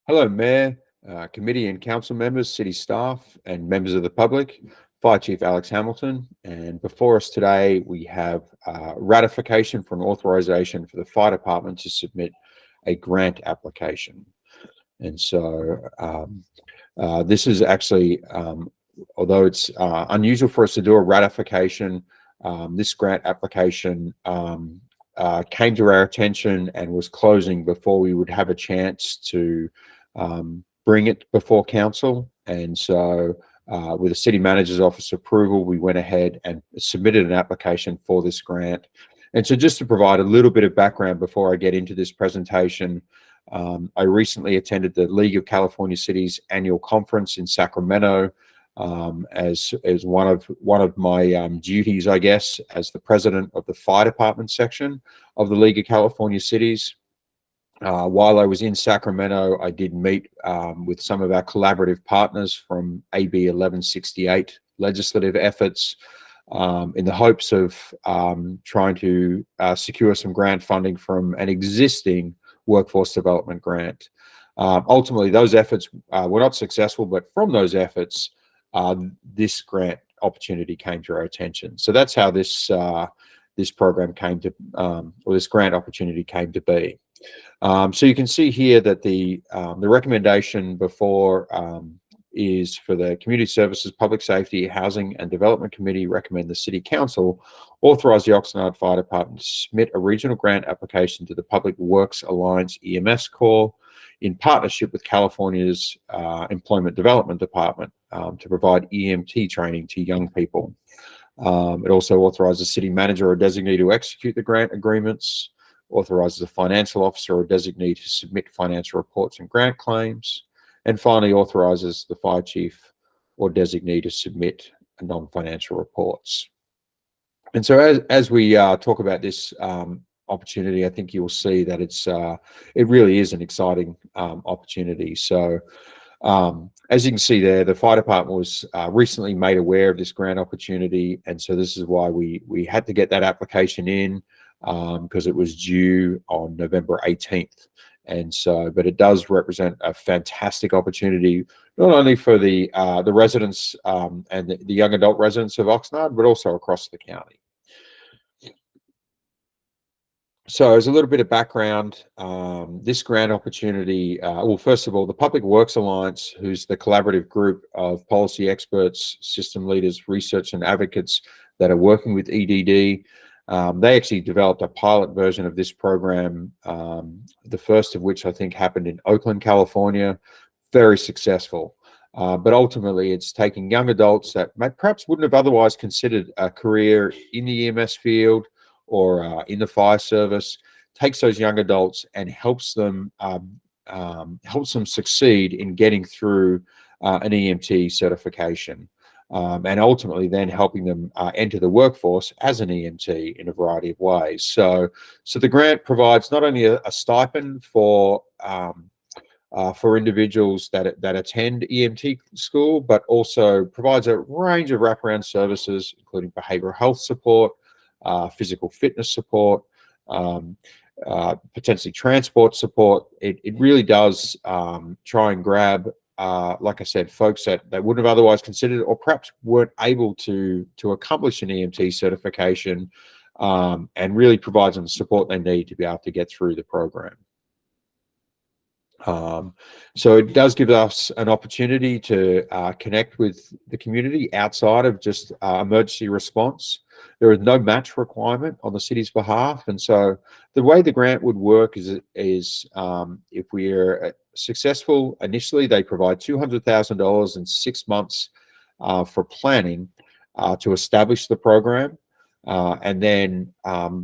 Hello, Mayor, committee and council members, city staff, and members of the public. Fire Chief Alex Hamilton, and before us today we have ratification for an authorization for the fire department to submit a grant application. And so this is actually, although it's unusual for us to do a ratification, this grant application came to our attention and was closing before we would have a chance to bring it before council. And so with the city manager's office approval, we went ahead and submitted an application for this grant. And so just to provide a little bit of background before I get into this presentation, I recently attended the League of California Cities annual conference in Sacramento as one of my duties, I guess, as the president of the fire department section of the League of California Cities. While I was in Sacramento, I did meet with some of our collaborative partners from AB 1168 legislative efforts in the hopes of trying to secure some grant funding from an existing workforce development grant. Ultimately, those efforts were not successful, but from those efforts, this grant opportunity came to our attention. So that's how this program came to, or this grant opportunity came to be. So you can see here that the recommendation before is for the Community Services, Public Safety, Housing and Development Committee recommend the City Council authorize the Oxnard Fire Department to submit a regional grant application to the Public Works Alliance EMS Corps in partnership with California's Employment Development Department to provide EMT training to young people. It also authorizes the city manager or designee to execute the grant agreements, authorizes a financial officer or designee to submit financial reports and grant claims, and finally authorizes the fire chief or designee to submit non-financial reports. And so as we talk about this opportunity, I think you'll see that it really is an exciting opportunity. So as you can see there, the fire department was recently made aware of this grant opportunity, and so this is why we had to get that application in, because it was due on November 18th. And so, but it does represent a fantastic opportunity, not only for the residents and the young adult residents of Oxnard, but also across the county. So as a little bit of background, this grant opportunity, well, first of all, the Public Works Alliance, who's the collaborative group of policy experts, system leaders, research and advocates that are working with EDD, they actually developed a pilot version of this program, the first of which I think happened in Oakland, California, very successful. But ultimately, it's taking young adults that perhaps wouldn't have otherwise considered a career in the EMS field or in the fire service, takes those young adults and helps them succeed in getting through an EMT certification. And ultimately then helping them enter the workforce as an EMT in a variety of ways. So the grant provides not only a stipend for individuals that attend EMT school, but also provides a range of wraparound services, including behavioral health support, physical fitness support, potentially transport support. It really does try and grab, like I said, folks that wouldn't have otherwise considered or perhaps weren't able to accomplish an EMT certification, and really provides them the support they need to be able to get through the program. So it does give us an opportunity to connect with the community outside of just emergency response. There is no match requirement on the city's behalf, and so the way the grant would work is if we are successful initially, they provide $200,000 in 6 months for planning to establish the program. And then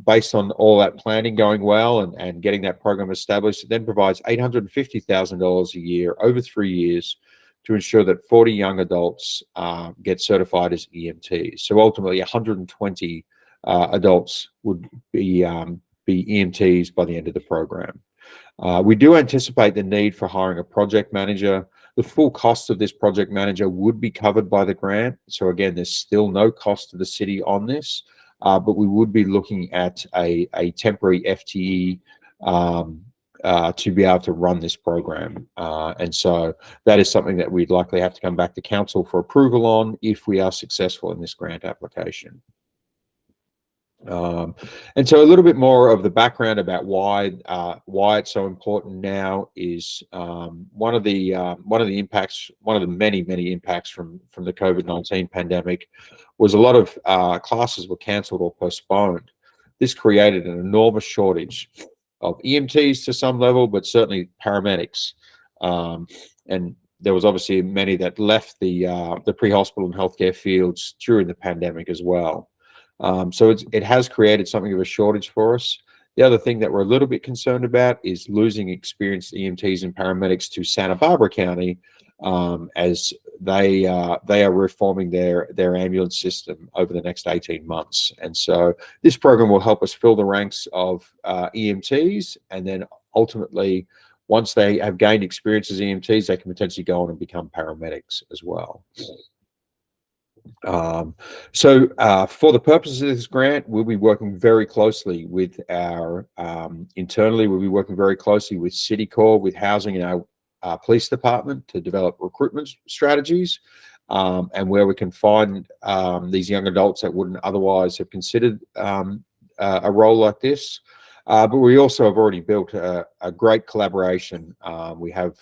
based on all that planning going well and getting that program established, it then provides $850,000 a year over 3 years to ensure that 40 young adults get certified as EMTs. So ultimately 120 adults would be EMTs by the end of the program. We do anticipate the need for hiring a project manager. The full cost of this project manager would be covered by the grant. So again, there's still no cost to the city on this. But we would be looking at a temporary FTE to be able to run this program. And so that is something that we'd likely have to come back to council for approval on if we are successful in this grant application. And so a little bit more of the background about why it's so important now is one of the impacts, one of the many impacts from the COVID-19 pandemic was a lot of classes were cancelled or postponed. This created an enormous shortage of EMTs to some level, but certainly paramedics, and there was obviously many that left the pre-hospital and healthcare fields during the pandemic as well. So it has created something of a shortage for us. The other thing that we're a little bit concerned about is losing experienced EMTs and paramedics to Santa Barbara County, as they are reforming their ambulance system over the next 18 months. And so this program will help us fill the ranks of EMTs, and then ultimately, once they have gained experience as EMTs, they can potentially go on and become paramedics as well. For the purposes of this grant, we'll be working very closely with our internally. We'll be working very closely with City Corps, with housing, and our police department to develop recruitment strategies, and where we can find these young adults that wouldn't otherwise have considered a role like this. But we also have already built a great collaboration. We have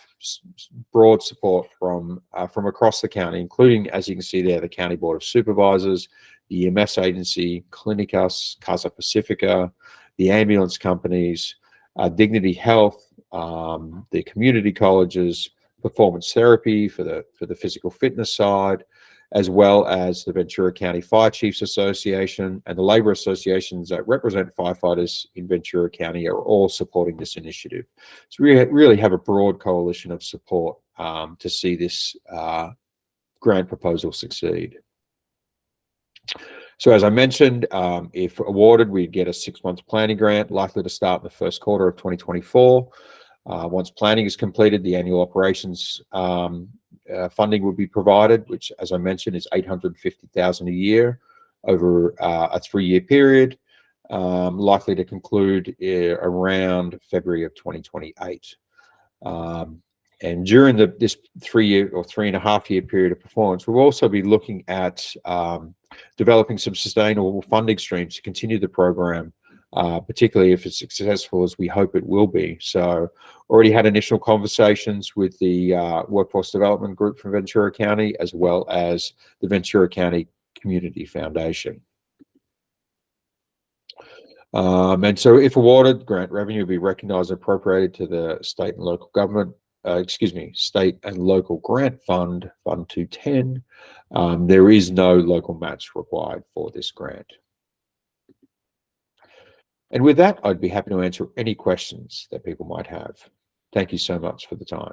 broad support from across the county, including, as you can see there, the County Board of Supervisors, the EMS agency, Clinicus, Casa Pacifica, the ambulance companies, Dignity Health, the community colleges, performance therapy for the physical fitness side, as well as the Ventura County Fire Chiefs Association and the labor associations that represent firefighters in Ventura County are all supporting this initiative. So we really have a broad coalition of support to see this grant proposal succeed. So as I mentioned, if awarded, we'd get a 6-month planning grant likely to start in the first quarter of 2024. Once planning is completed, the annual operations funding will be provided, which, as I mentioned, is $850,000 a year over a 3-year period, likely to conclude around February of 2028. And during this 3-year or 3.5-year period of performance, we'll also be looking at developing some sustainable funding streams to continue the program, particularly if it's successful as we hope it will be. So already had initial conversations with the Workforce Development Group from Ventura County, as well as the Ventura County Community Foundation. And so if awarded, grant revenue will be recognized and appropriated to the state and local government, state and local grant fund, Fund 210. There is no local match required for this grant. And with that, I'd be happy to answer any questions that people might have. Thank you so much for the time.